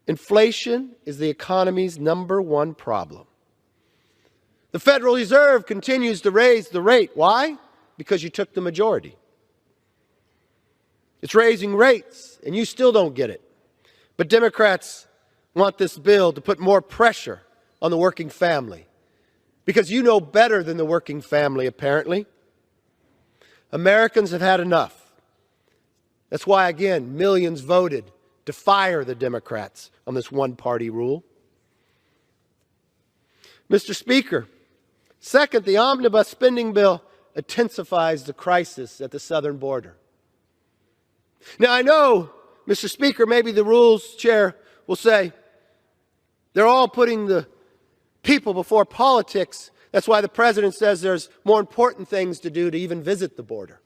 Inflation is the economy's #1 problem. The Federal Reserve continues to raise the rate. Why? Because you took the majority. It's raising rates, and you still don't get it. But Democrats want this bill to put more pressure on the working family, because you know better than the working family, apparently. Americans have had enough. That's why, again, millions voted to fire the Democrats on this one-party rule. Mr. Speaker, second, the omnibus spending bill intensifies the crisis at the southern border. Now, I know, Mr. Speaker, maybe the Rules Chair will say they're all putting the people before politics. That's why the President says there's more important things to do to even visit the border.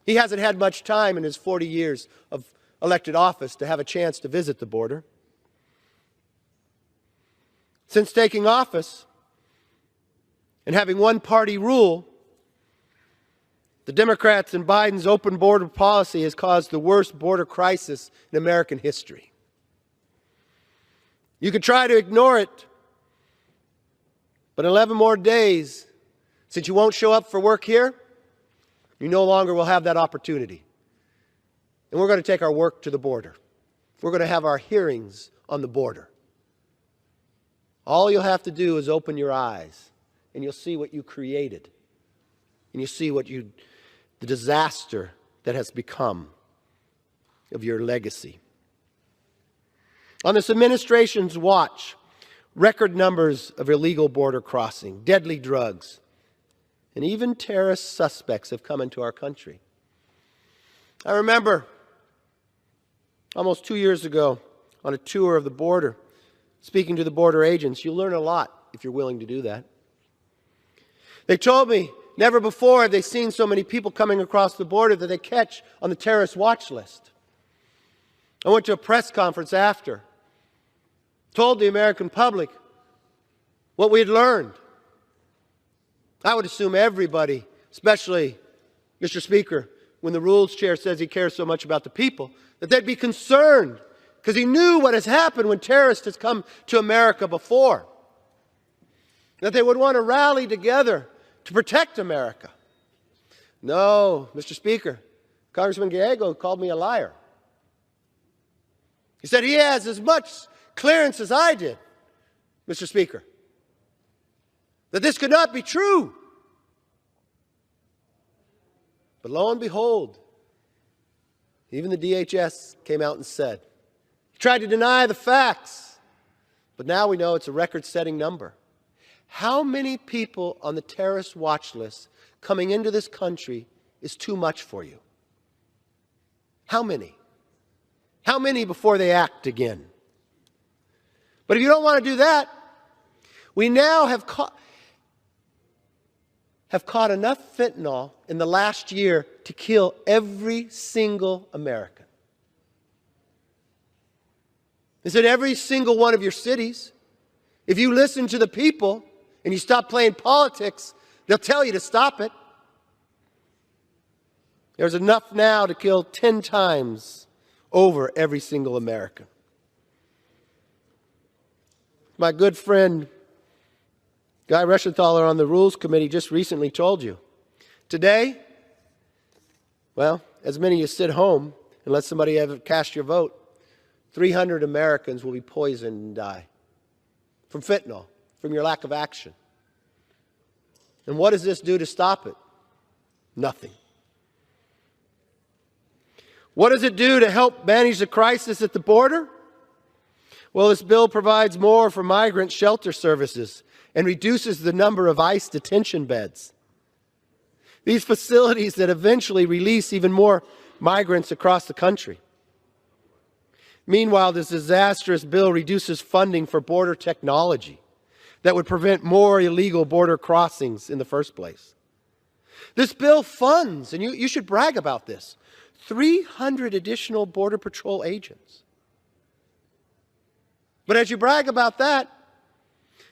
He hasn't had much time in his 40 years of elected office to have a chance to visit the border. Since taking office and having one-party rule, the Democrats and Biden's open border policy has caused the worst border crisis in American history. You could try to ignore it, but in 11 more days, since you won't show up for work here, you no longer will have that opportunity. And we're going to take our work to the border. We're going to have our hearings on the border. All you'll have to do is open your eyes, and you'll see what you created. And you'll see the disaster that has become of your legacy. On this administration's watch, record numbers of illegal border crossing, deadly drugs, and even terrorist suspects have come into our country. I remember almost 2 years ago on a tour of the border, speaking to the border agents. You'll learn a lot if you're willing to do that. They told me never before have they seen so many people coming across the border that they catch on the terrorist watch list. I went to a press conference after, told the American public what we had learned. I would assume everybody, especially Mr. Speaker, when the Rules Chair says he cares so much about the people, that they'd be concerned because he knew what has happened when terrorists has come to America before. That they would want to rally together to protect America. No, Mr. Speaker, Congressman Gallego called me a liar. He said he has as much clearance as I did, Mr. Speaker, that this could not be true. But lo and behold, even the DHS came out and said, he tried to deny the facts, but now we know it's a record-setting number. How many people on the terrorist watch list coming into this country is too much for you? How many? How many before they act again? But if you don't want to do that, we now have caught enough fentanyl in the last year to kill every single American. It's in every single one of your cities. If you listen to the people and you stop playing politics, they'll tell you to stop it. There's enough now to kill 10 times over every single American. My good friend Guy Reschenthaler on the Rules Committee just recently told you. Today, well, as many of you sit home and let somebody have cast your vote, 300 Americans will be poisoned and die from fentanyl, from your lack of action. And what does this do to stop it? Nothing. What does it do to help manage the crisis at the border? Well, this bill provides more for migrant shelter services and reduces the number of ICE detention beds. These facilities that eventually release even more migrants across the country. Meanwhile, this disastrous bill reduces funding for border technology that would prevent more illegal border crossings in the first place. This bill funds, and you should brag about this, 300 additional Border Patrol agents. But as you brag about that,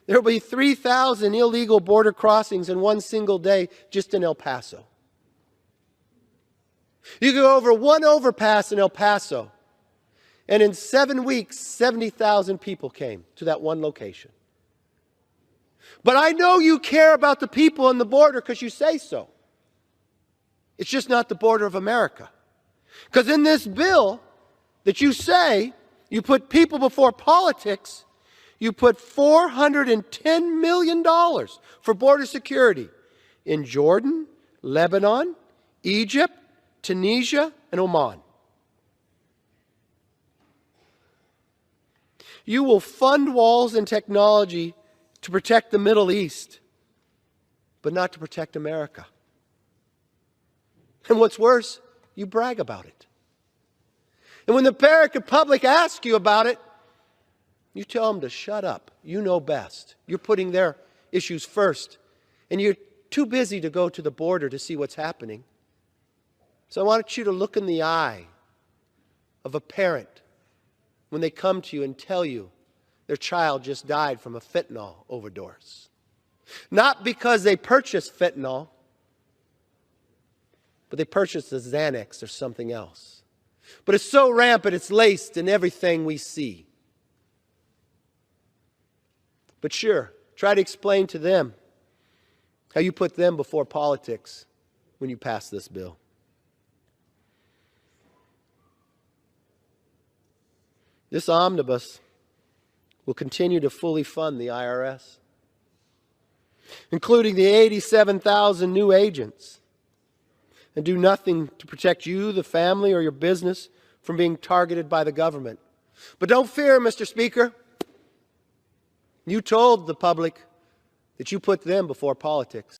there will be 3,000 illegal border crossings in one single day just in El Paso. You go over one overpass in El Paso, And in 7 weeks, 70,000 people came to that one location. But I know you care about the people on the border because you say so. It's just not the border of America. Because in this bill that you say you put people before politics, you put $410 million for border security in Jordan, Lebanon, Egypt, Tunisia, and Oman. You will fund walls and technology to protect the Middle East, but not to protect America. And what's worse, you brag about it. And when the American public asks you about it, you tell them to shut up. You know best. You're putting their issues first. And you're too busy to go to the border to see what's happening. So I want you to look in the eye of a parent when they come to you and tell you their child just died from a fentanyl overdose. Not because they purchased fentanyl, but they purchased a Xanax or something else. But it's so rampant, it's laced in everything we see. But sure, try to explain to them how you put them before politics when you pass this bill. This omnibus will continue to fully fund the IRS, including the 87,000 new agents, and do nothing to protect you, the family, or your business from being targeted by the government. But don't fear, Mr. Speaker. You told the public that you put them before politics.